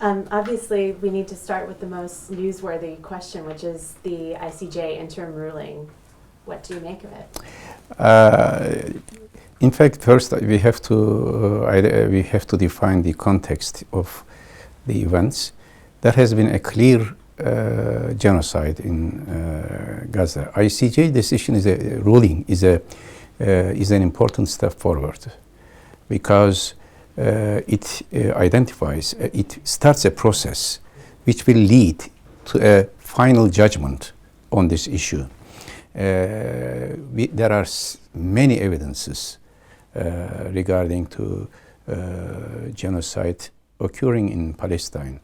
Obviously, we need to start with the most newsworthy question, which is the ICJ interim ruling. What do you make of it? In fact, first we have to define the context of the events. There has been a clear genocide in Gaza. ICJ decision is a ruling is an important step forward because it identifies, it starts a process which will lead to a final judgment on this issue. There are many evidences regarding to genocide occurring in Palestine.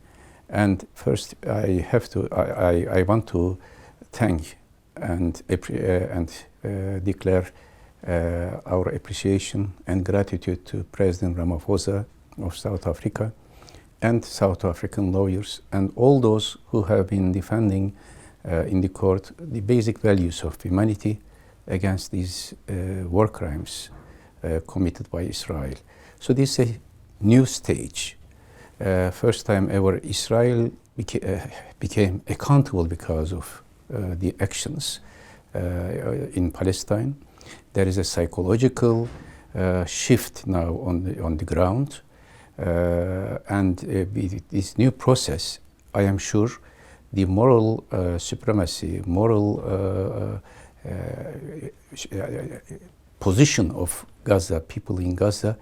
And first, I want to thank and declare our appreciation and gratitude to President Ramaphosa of South Africa and South African lawyers and all those who have been defending in the court the basic values of humanity against these war crimes committed by Israel. So this is a new stage. First time ever Israel became accountable because of the actions in Palestine. There is a psychological shift now on the ground, and this new process, I am sure, the moral supremacy, moral position of Gaza, people in Gaza,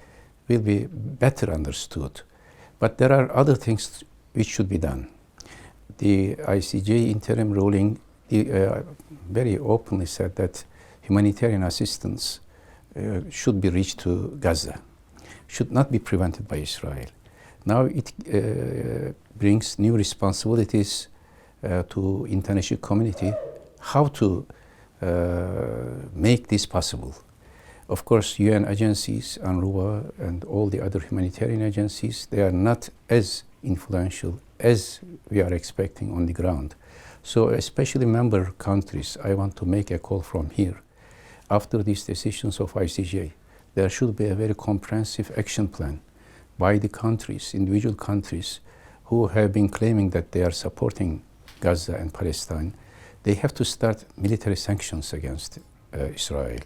will be better understood. But there are other things which should be done. The ICJ interim ruling very openly said that humanitarian assistance should be reached to Gaza, should not be prevented by Israel. Now it brings new responsibilities to international community, how to make this possible. Of course, UN agencies, UNRWA, and all the other humanitarian agencies, they are not as influential as we are expecting on the ground. So especially member countries, I want to make a call from here. After these decisions of ICJ, there should be a very comprehensive action plan by the countries, individual countries, who have been claiming that they are supporting Gaza and Palestine. They have to start military sanctions against Israel.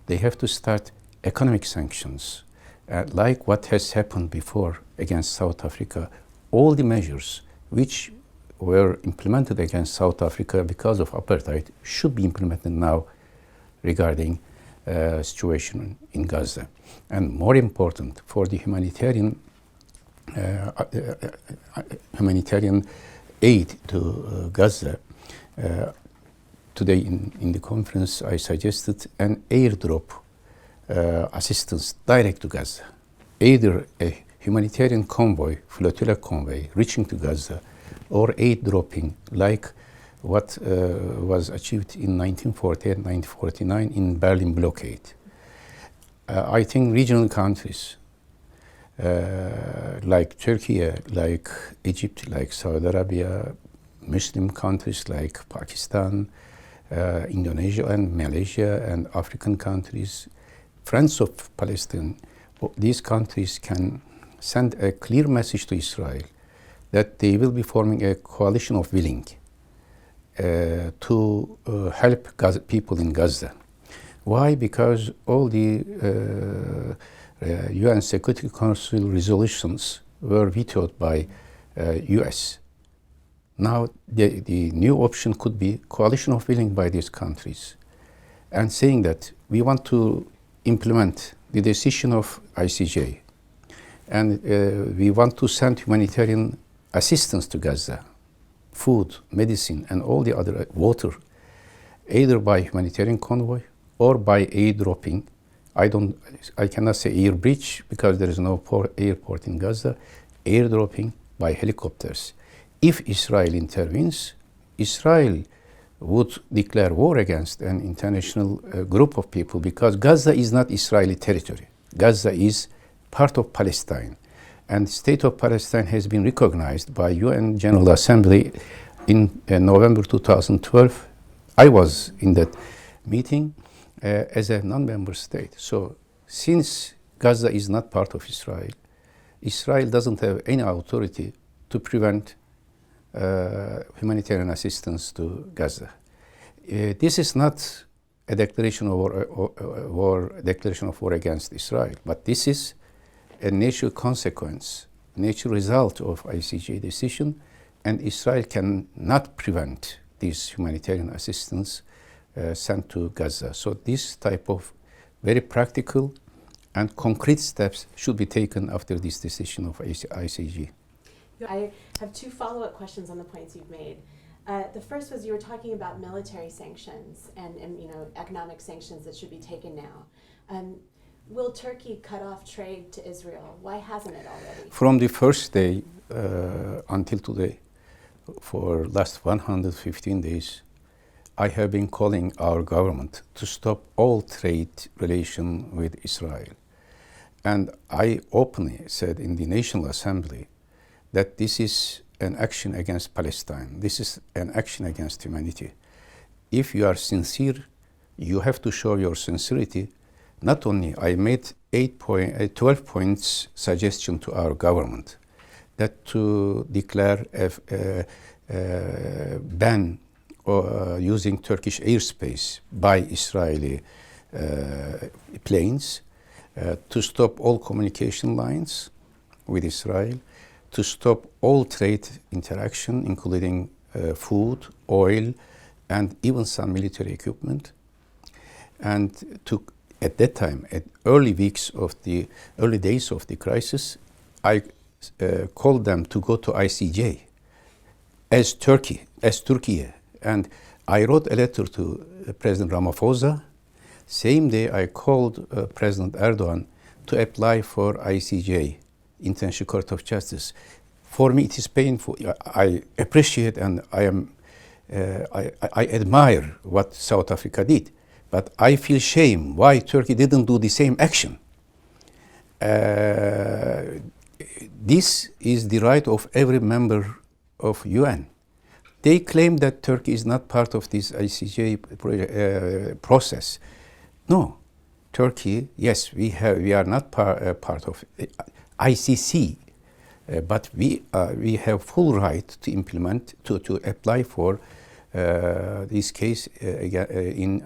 They have to start economic sanctions, like what has happened before against South Africa. All the measures which were implemented against South Africa because of apartheid should be implemented now regarding situation in Gaza. And more important, for the humanitarian aid to Gaza, today in the conference I suggested an airdrop assistance direct to Gaza. Either a humanitarian convoy, flotilla convoy, reaching to Gaza, or aid dropping like what was achieved in 1940 and 1949 in Berlin blockade. I think regional countries like Turkey, like Egypt, like Saudi Arabia, Muslim countries like Pakistan, Indonesia and Malaysia and African countries, friends of Palestine, these countries can send a clear message to Israel that they will be forming a coalition of willing to help Gaza, people in Gaza. Why? Because all the UN Security Council resolutions were vetoed by US. Now the new option could be coalition of willing by these countries and saying that we want to implement the decision of ICJ and we want to send humanitarian assistance to Gaza, food, medicine, and all the other water, either by humanitarian convoy or by aid dropping. I cannot say air bridge because there is no airport in Gaza, air dropping by helicopters. If Israel intervenes, Israel would declare war against an international group of people because Gaza is not Israeli territory. Gaza is part of Palestine. And the state of Palestine has been recognized by UN General Assembly in November 2012. I was in that meeting as a non-member state. So since Gaza is not part of Israel, Israel doesn't have any authority to prevent humanitarian assistance to Gaza. This is not a declaration of war against Israel, but this is a natural consequence, natural result of ICJ decision, and Israel cannot prevent this humanitarian assistance sent to Gaza. So this type of very practical and concrete steps should be taken after this decision of ICJ. I have two follow-up questions on the points you've made. The first was you were talking about military sanctions and economic sanctions that should be taken now. Will Turkey cut off trade to Israel? Why hasn't it already? From the first day until today, for last 115 days, I have been calling our government to stop all trade relation with Israel. And I openly said in the National Assembly that this is an action against Palestine. This is an action against humanity. If you are sincere, you have to show your sincerity. Not only, I made 12 points suggestion to our government that to declare a ban using Turkish airspace by Israeli planes, to stop all communication lines with Israel, to stop all trade interaction, including food, oil, and even some military equipment. And to, at that time, at early days of the crisis, I called them to go to ICJ as Turkey, and I wrote a letter to President Ramaphosa. Same day, I called President Erdogan to apply for ICJ, International Court of Justice. For me, it is painful. I appreciate and I admire what South Africa did, but I feel shame why Turkey didn't do the same action. This is the right of every member of UN. They claim that Turkey is not part of this ICJ process. No, Turkey, yes, we are not part of ICC, but we have full right to implement, to apply for this case in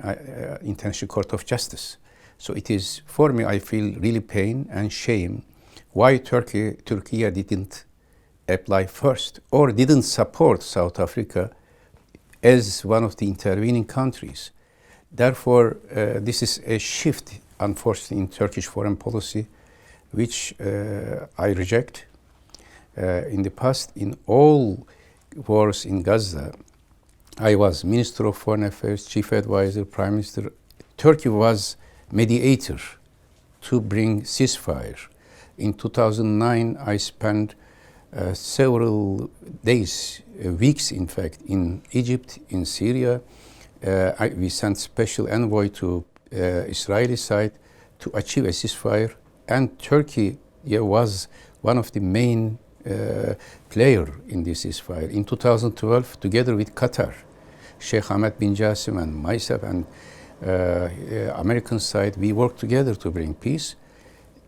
International Court of Justice. So it is, for me, I feel really pain and shame why Turkey didn't apply first or didn't support South Africa as one of the intervening countries. Therefore, this is a shift, unfortunately, in Turkish foreign policy, which I reject. In the past, in all wars in Gaza, I was Minister of Foreign Affairs, Chief Advisor, Prime Minister. Turkey was mediator to bring ceasefire. In 2009, I spent several days, weeks in fact, in Egypt, in Syria. We sent special envoy to Israeli side to achieve a ceasefire, and Turkey was one of the main player in this ceasefire. In 2012, together with Qatar, Sheikh Ahmet bin Jassim and myself and American side, we worked together to bring peace.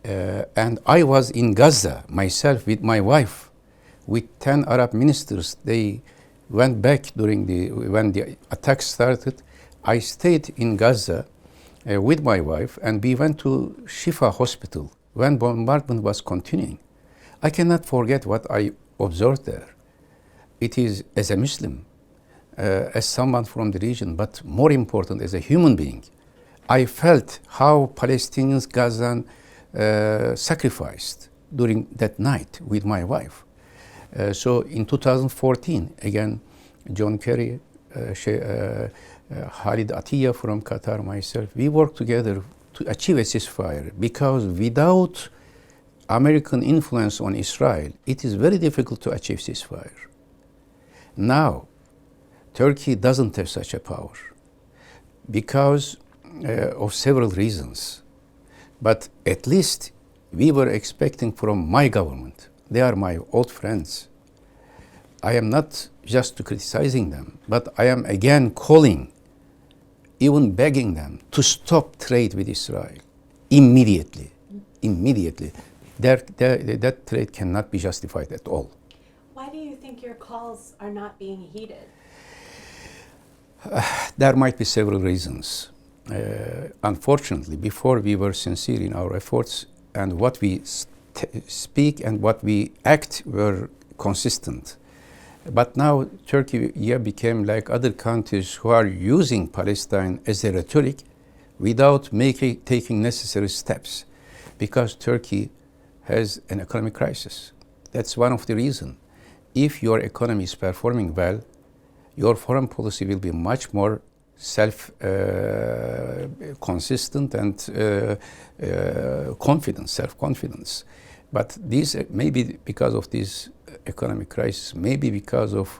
And I was in Gaza myself with my wife, with 10 Arab ministers. They went back when the attack started. I stayed in Gaza with my wife, and we went to Shifa Hospital when bombardment was continuing. I cannot forget what I observed there. It is, as a Muslim, as someone from the region, but more important, as a human being, I felt how Palestinians, Gazan, sacrificed during that night with my wife. So in 2014, again, John Kerry, Khalid Atiyah from Qatar, myself, we worked together to achieve a ceasefire, because without American influence on Israel, it is very difficult to achieve ceasefire. Now, Turkey doesn't have such a power because of several reasons. But at least we were expecting from my government, they are my old friends. I am not just criticizing them, but I am again calling, even begging them to stop trade with Israel immediately. Immediately. That trade cannot be justified at all. Why do you think your calls are not being heeded? There might be several reasons. Unfortunately, before we were sincere in our efforts, and what we speak and what we act were consistent. But now Turkey became like other countries who are using Palestine as a rhetoric without taking necessary steps, because Turkey has an economic crisis. That's one of the reasons. If your economy is performing well, your foreign policy will be much more consistent and self-confidence. But this maybe because of this economic crisis, maybe because of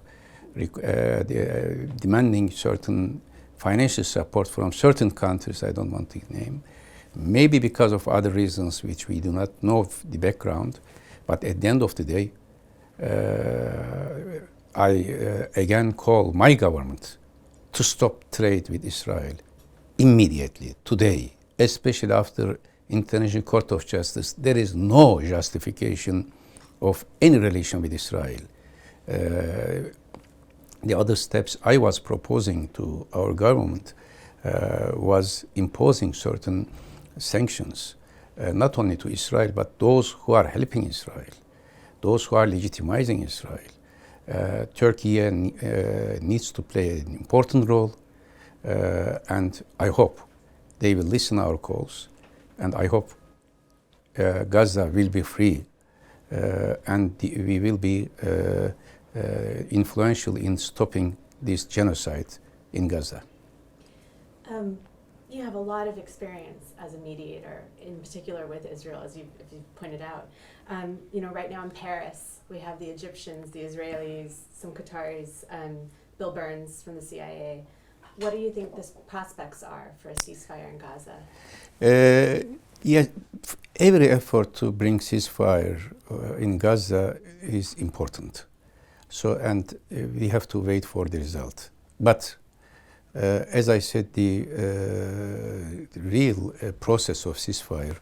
demanding certain financial support from certain countries, I don't want to name, maybe because of other reasons which we do not know the background. But at the end of the day, I again call my government to stop trade with Israel immediately, today, especially after International Court of Justice. There is no justification of any relation with Israel. The other steps I was proposing to our government was imposing certain sanctions, not only to Israel, but those who are helping Israel, those who are legitimizing Israel. Turkey needs to play an important role, and I hope they will listen our calls, and I hope Gaza will be free, and we will be influential in stopping this genocide in Gaza. You have a lot of experience as a mediator, in particular with Israel, as you pointed out. Right now in Paris, we have the Egyptians, the Israelis, some Qataris, Bill Burns from the CIA. What do you think the prospects are for a ceasefire in Gaza? Yes, every effort to bring ceasefire in Gaza is important. And we have to wait for the result. But as I said, the real process of ceasefire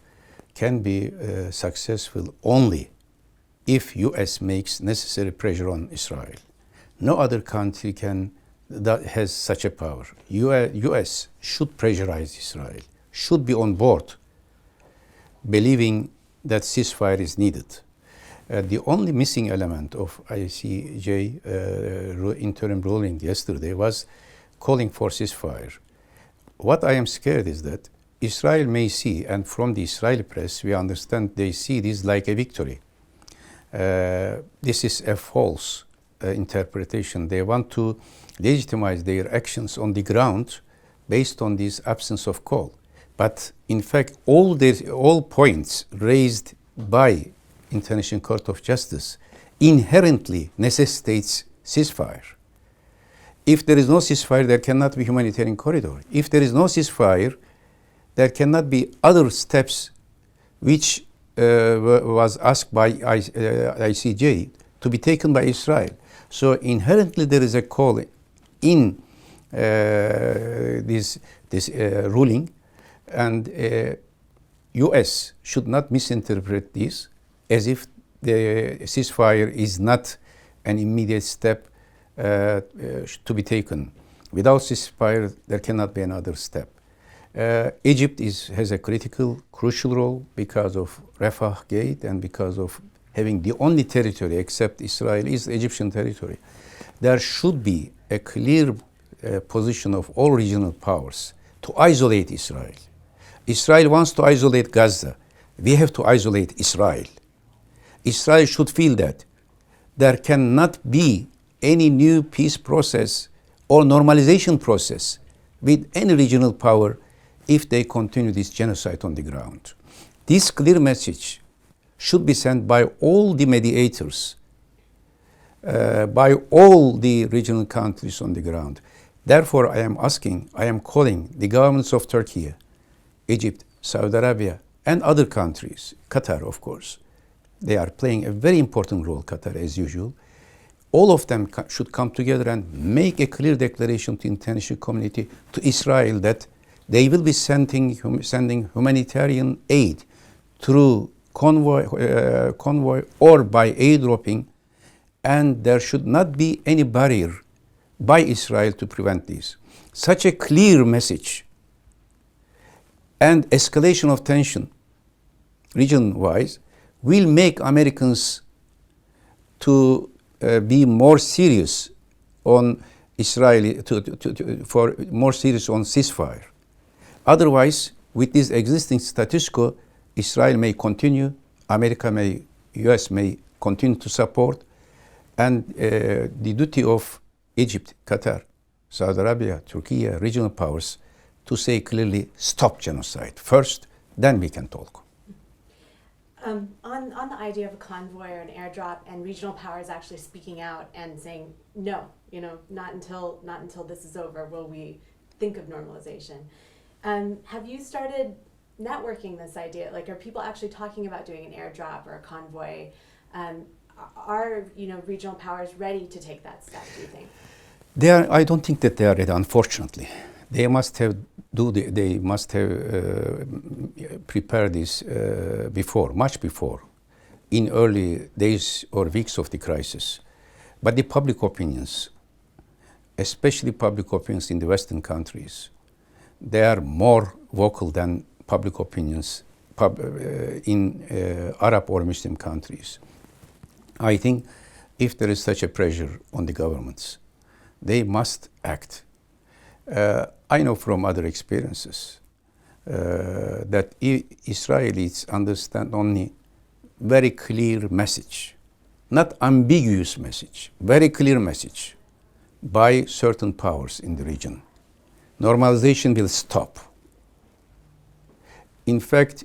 can be successful only if U.S. makes necessary pressure on Israel. No other country that has such a power. U.S. should pressurize Israel, should be on board, believing that ceasefire is needed. The only missing element of ICJ interim ruling yesterday was calling for ceasefire. What I am scared is that Israel may see, and from the Israeli press we understand they see this like a victory. This is a false interpretation. They want to legitimize their actions on the ground based on this absence of call. But in fact, all points raised by International Court of Justice inherently necessitates ceasefire. If there is no ceasefire, there cannot be humanitarian corridor. If there is no ceasefire, there cannot be other steps which was asked by ICJ to be taken by Israel. So inherently there is a call in this ruling, and U.S. should not misinterpret this as if the ceasefire is not an immediate step to be taken. Without ceasefire, there cannot be another step. Egypt has a crucial role because of Rafah Gate and because of having the only territory except Israel is Egyptian territory. There should be a clear position of all regional powers to isolate Israel. Israel wants to isolate Gaza. We have to isolate Israel. Israel should feel that there cannot be any new peace process or normalization process with any regional power if they continue this genocide on the ground. This clear message should be sent by all the mediators, by all the regional countries on the ground. Therefore, I am calling the governments of Turkey, Egypt, Saudi Arabia, and other countries, Qatar, of course. They are playing a very important role, Qatar, as usual. All of them should come together and make a clear declaration to the international community, to Israel, that they will be sending humanitarian aid through convoy or by airdropping and there should not be any barrier by Israel to prevent this. Such a clear message and escalation of tension region-wise will make Americans to be more serious on Israel, for more serious on ceasefire. Otherwise, with this existing status quo, Israel may continue, US may continue to support, and the duty of Egypt, Qatar, Saudi Arabia, Turkey, regional powers, to say clearly, stop genocide first, then we can talk. On the idea of a convoy or an airdrop, and regional powers actually speaking out and saying, no, not until this is over will we think of normalization. Have you started networking this idea? Like, are people actually talking about doing an airdrop or a convoy? Are regional powers ready to take that step, do you think? I don't think that they are ready, unfortunately. They must have prepared this much before, in early days or weeks of the crisis. But the public opinions, especially public opinions in the Western countries, they are more vocal than public opinions in Arab or Muslim countries. I think if there is such a pressure on the governments, they must act. I know from other experiences that Israelis understand only very clear message, not ambiguous message, very clear message by certain powers in the region. Normalization will stop. In fact,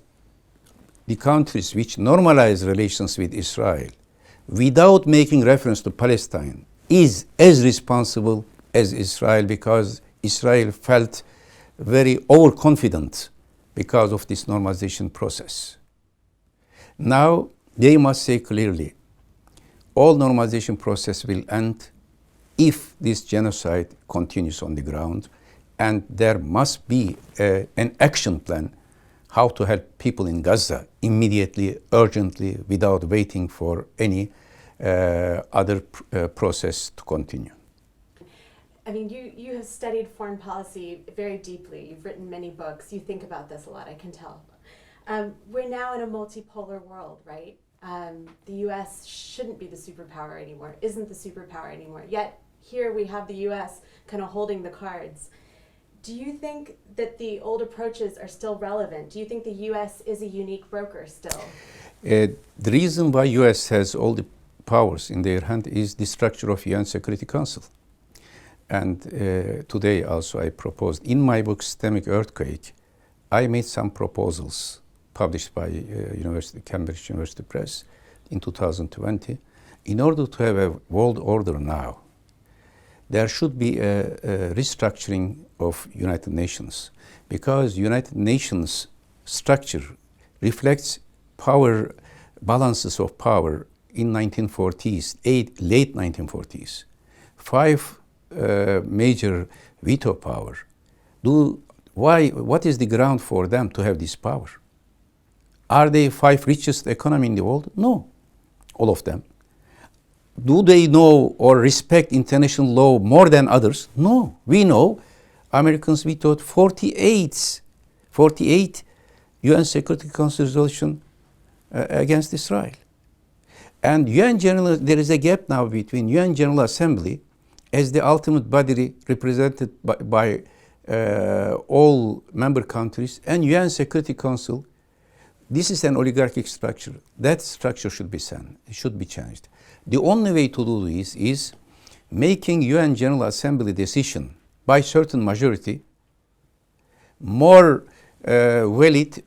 the countries which normalize relations with Israel without making reference to Palestine is as responsible as Israel, because Israel felt very overconfident because of this normalization process. Now they must say clearly, all normalization process will end if this genocide continues on the ground, and there must be an action plan how to help people in Gaza immediately, urgently, without waiting for any other process to continue. I mean, you have studied foreign policy very deeply. You've written many books. You think about this a lot, I can tell. We're now in a multipolar world, right? The US shouldn't be the superpower anymore, isn't the superpower anymore. Yet here we have the US kind of holding the cards. Do you think that the old approaches are still relevant? Do you think the US is a unique broker still? The reason why US has all the powers in their hand is the structure of UN Security Council. And today also I proposed, in my book Systemic Earthquake, I made some proposals published by Cambridge University Press in 2020. In order to have a world order now, there should be a restructuring of United Nations, because United Nations structure reflects power, balances of power in 1940s, late 1940s. 5 major veto power. What is the ground for them to have this power? Are they 5 richest economy in the world? No, all of them. Do they know or respect international law more than others? No. We know Americans vetoed 48 UN Security Council resolution against Israel. And there is a gap now between UN General Assembly as the ultimate body represented by all member countries, and UN Security Council. This is an oligarchic structure. That structure should be changed. The only way to do this is making UN General Assembly decision by certain majority more valid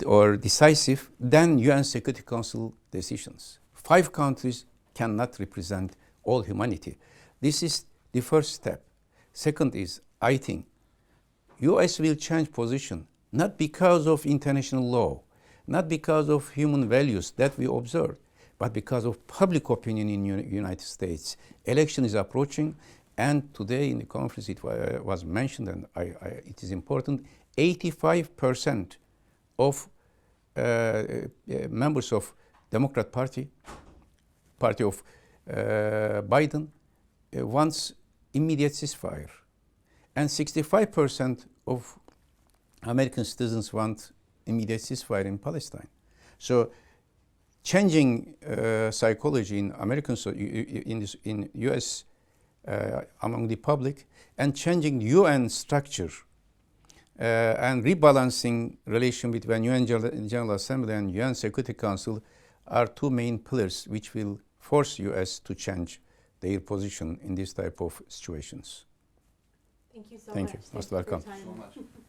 or decisive than UN Security Council decisions. 5 countries cannot represent all humanity. This is the first step. Second is, I think, US will change position, not because of international law, not because of human values that we observe, but because of public opinion in United States. Election is approaching, and today in the conference it was mentioned, and it is important, 85% of members of Democrat Party, party of Biden, wants immediate ceasefire. And 65% of American citizens want immediate ceasefire in Palestine. So changing psychology in American, in US among the public, and changing UN structure and rebalancing relation between UN General Assembly and UN Security Council are two main pillars which will force US to change their position in this type of situations. Thank you so Thank much. you. Most Thank you for welcome. your time. So much.